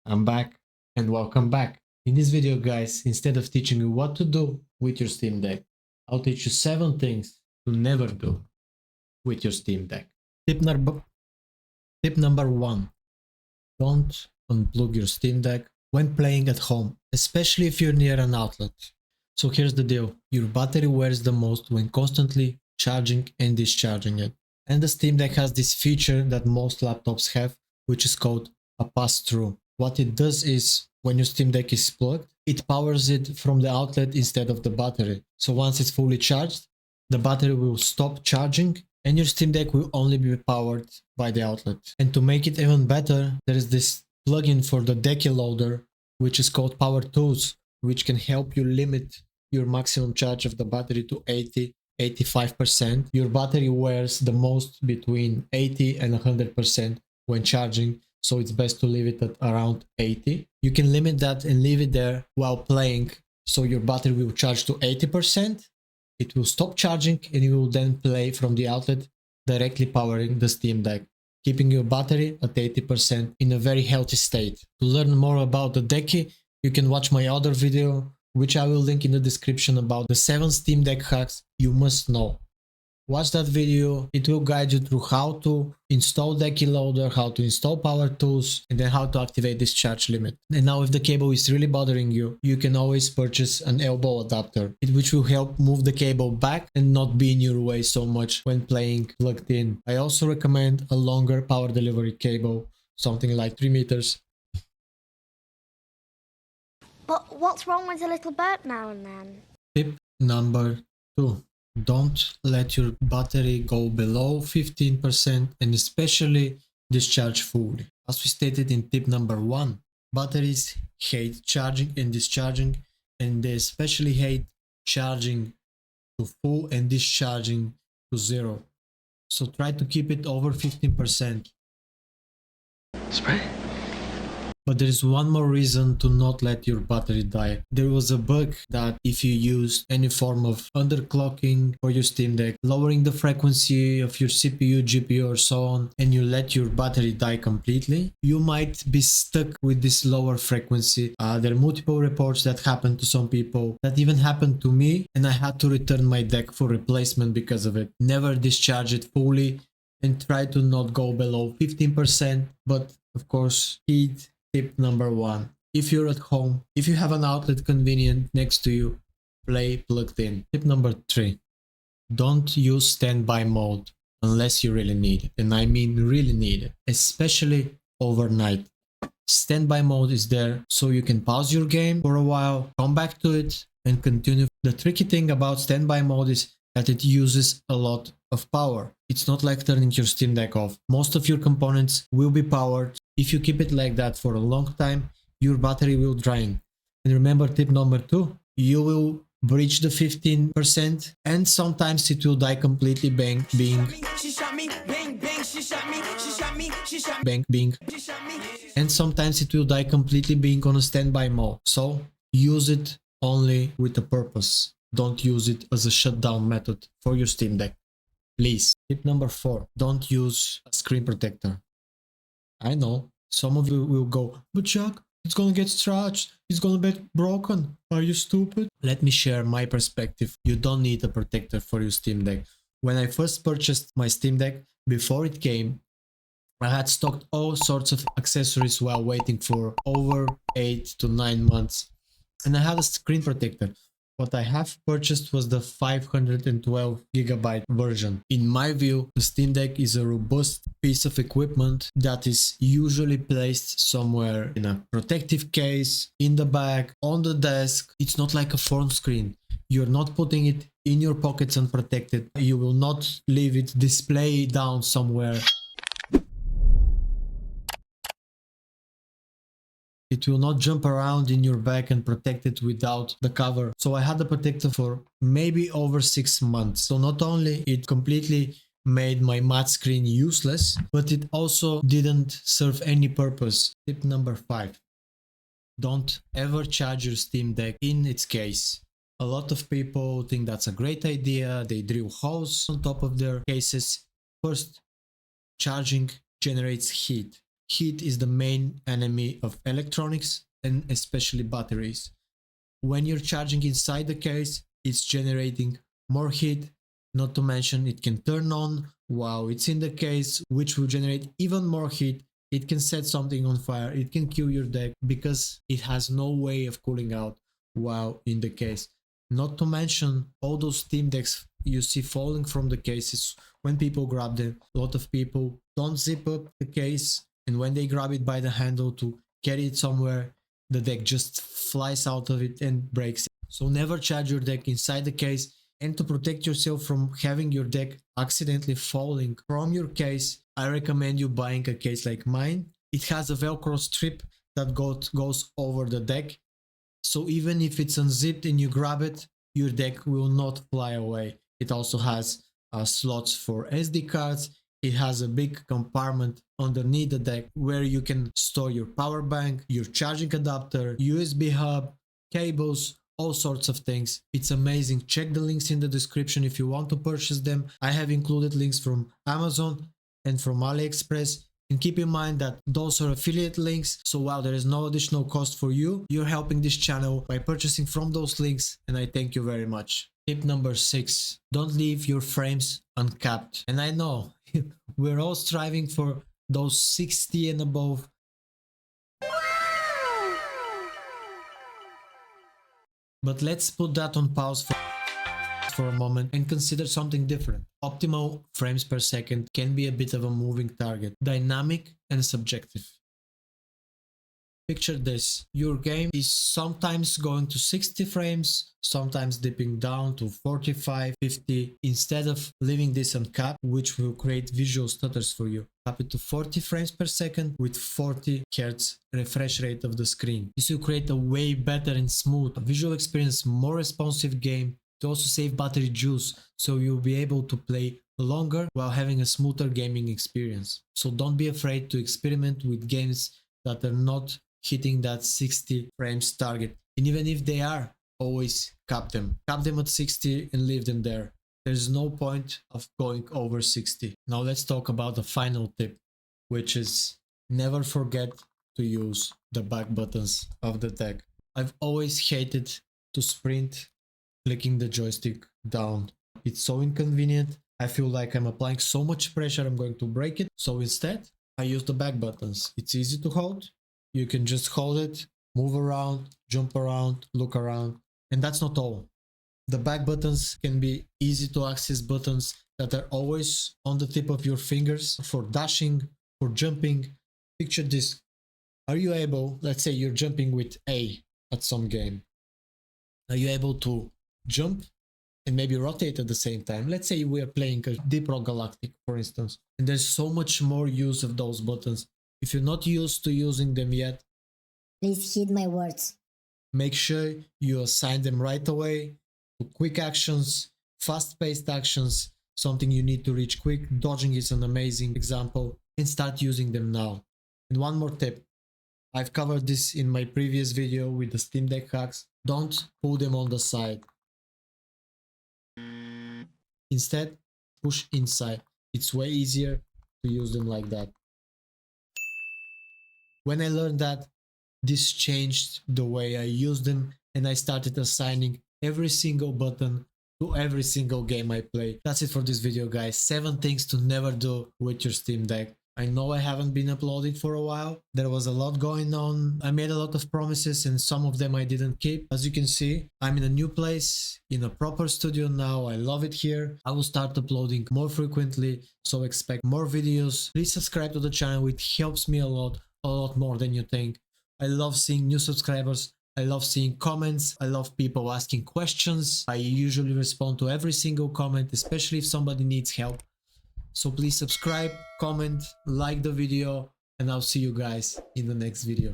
I'm back and welcome back. In this video guys, instead of teaching you what to do with your Steam Deck, I'll teach you 7 things to never do with your Steam Deck. Tip number 1. Don't unplug your Steam Deck when playing at home, especially if you're near an outlet. So here's the deal, your battery wears the most when constantly charging and discharging it. And the Steam Deck has this feature that most laptops have, which is called a pass-through. What it does is, when your Steam Deck is plugged, it powers it from the outlet instead of the battery. So once it's fully charged, the battery will stop charging and your Steam Deck will only be powered by the outlet. And to make it even better, there is this plugin for the Decky loader, which is called Power Tools, which can help you limit your maximum charge of the battery to 80–85%. Your battery wears the most between 80 and 100% when charging, so it's best to leave it at around 80. You can limit that and leave it there while playing, so your battery will charge to 80%. It will stop charging and you will then play from the outlet, directly powering the Steam Deck, keeping your battery at 80% in a very healthy state. To learn more about the Decky, you can watch my other video, which I will link in the description, about the 7 Steam Deck hacks you must know. Watch that video, it will guide you through how to install Decky loader, how to install Power Tools, and then how to activate this charge limit. And now if the cable is really bothering you, you can always purchase an elbow adapter, which will help move the cable back and not be in your way so much when playing plugged in. I also recommend a longer power delivery cable, something like 3 meters. But what's wrong with a little burp now and then? Tip number 2. Don't let your battery go below 15% and especially discharge fully. As we stated in tip number 1, batteries hate charging and discharging, and they especially hate charging to full and discharging to 0. So try to keep it over 15%. Spray. But there is one more reason to not let your battery die. There was a bug that if you used any form of underclocking for your Steam Deck, lowering the frequency of your CPU, GPU or so on, and you let your battery die completely, you might be stuck with this lower frequency. There are multiple reports that happened to some people. That even happened to me, and I had to return my deck for replacement because of it. Never discharge it fully and try to not go below 15%, but of course heed tip number 1. If you're at home, if you have an outlet convenient next to you, play plugged in. Tip number 3. Don't use standby mode unless you really need it. And I mean really need it, especially overnight. Standby mode is there so you can pause your game for a while, come back to it and continue. The tricky thing about standby mode is that it uses a lot of power. It's not like turning your Steam Deck off. Most of your components will be powered. If you keep it like that for a long time, your battery will drain. And remember tip number 2, you will breach the 15% and sometimes it will die completely bang. And sometimes it will die completely being on a standby mode. So use it only with a purpose. Don't use it as a shutdown method for your Steam Deck, please. Tip number 4, don't use a screen protector. I know, some of you will go, but Jack, it's gonna get scratched, it's gonna get broken, are you stupid? Let me share my perspective. You don't need a protector for your Steam Deck. When I first purchased my Steam Deck, before it came, I had stocked all sorts of accessories while waiting for over 8 to 9 months. And I had a screen protector. What I have purchased was the 512GB version. In my view, the Steam Deck is a robust piece of equipment that is usually placed somewhere in a protective case, in the bag, on the desk. It's not like a phone screen. You're not putting it in your pockets unprotected. You will not leave it display down somewhere. It will not jump around in your bag and protect it without the cover. So I had the protector for maybe over 6 months. So not only it completely made my matte screen useless, but it also didn't serve any purpose. Tip number 5. Don't ever charge your Steam Deck in its case. A lot of people think that's a great idea. They drill holes on top of their cases. First, charging generates heat. heat is the main enemy of electronics and especially batteries. When you're charging inside the case, it's generating more heat, not to mention it can turn on while it's in the case, which will generate even more heat. It can set something on fire, it can kill your deck because it has no way of cooling out while in the case. Not to mention all those Steam Decks you see falling from the cases when people grab them. A lot of people don't zip up the case, and when they grab it by the handle to carry it somewhere, the deck just flies out of it and breaks. So never charge your deck inside the case, and to protect yourself from having your deck accidentally falling from your case, I recommend you buying a case like mine. It has a Velcro strip that goes over the deck, so even if it's unzipped and you grab it, your deck will not fly away. It also has slots for SD cards. It has a big compartment underneath the deck where you can store your power bank, your charging adapter, USB hub, cables, all sorts of things. It's amazing. Check the links in the description if you want to purchase them. I have included links from Amazon and from AliExpress. And keep in mind that those are affiliate links, so while there is no additional cost for you, you're helping this channel by purchasing from those links, and I thank you very much. Tip number 6. Don't leave your frames uncapped. And I know we're all striving for those 60 and above. But let's put that on pause for a moment and consider something different. Optimal frames per second can be a bit of a moving target, dynamic and subjective. Picture this, your game is sometimes going to 60 frames, sometimes dipping down to 45, 50. Instead of leaving this uncapped, which will create visual stutters for you, cap it to 40 frames per second with 40 Hz refresh rate of the screen. This will create a way better and smooth visual experience, more responsive game. To also save battery juice, so you'll be able to play longer while having a smoother gaming experience. So don't be afraid to experiment with games that are not hitting that 60 frames target. And even if they are, always cap them. Cap them at 60 and leave them there. There's no point of going over 60. Now let's talk about the final tip, which is never forget to use the back buttons of the deck. I've always hated to sprint clicking the joystick down. It's so inconvenient. I feel like I'm applying so much pressure I'm going to break it. So instead, I use the back buttons. It's easy to hold. You can just hold it, move around, jump around, look around. And that's not all. The back buttons can be easy to access buttons that are always on the tip of your fingers for dashing, for jumping. Picture this. Are you able, let's say you're jumping with A at some game. Are you able to jump and maybe rotate at the same time? Let's say we are playing a Deep Rock Galactic, for instance, and there's so much more use of those buttons. If you're not used to using them yet, please heed my words. Make sure you assign them right away to quick actions, fast-paced actions, something you need to reach quick. Dodging is an amazing example, and start using them now. And one more tip. I've covered this in my previous video with the Steam Deck hacks. Don't pull them on the side. Instead, push inside. It's way easier to use them like that. When I learned that, this changed the way I use them, and I started assigning every single button to every single game I play. That's it for this video, guys. 7 things to never do with your Steam Deck. I know I haven't been uploading for a while. There was a lot going on. I made a lot of promises and some of them I didn't keep. As you can see, I'm in a new place, in a proper studio now. I love it here. I will start uploading more frequently, so expect more videos. Please subscribe to the channel. It helps me a lot more than you think. I love seeing new subscribers. I love seeing comments. I love people asking questions. I usually respond to every single comment, especially if somebody needs help. So please subscribe, comment, like the video, and I'll see you guys in the next video.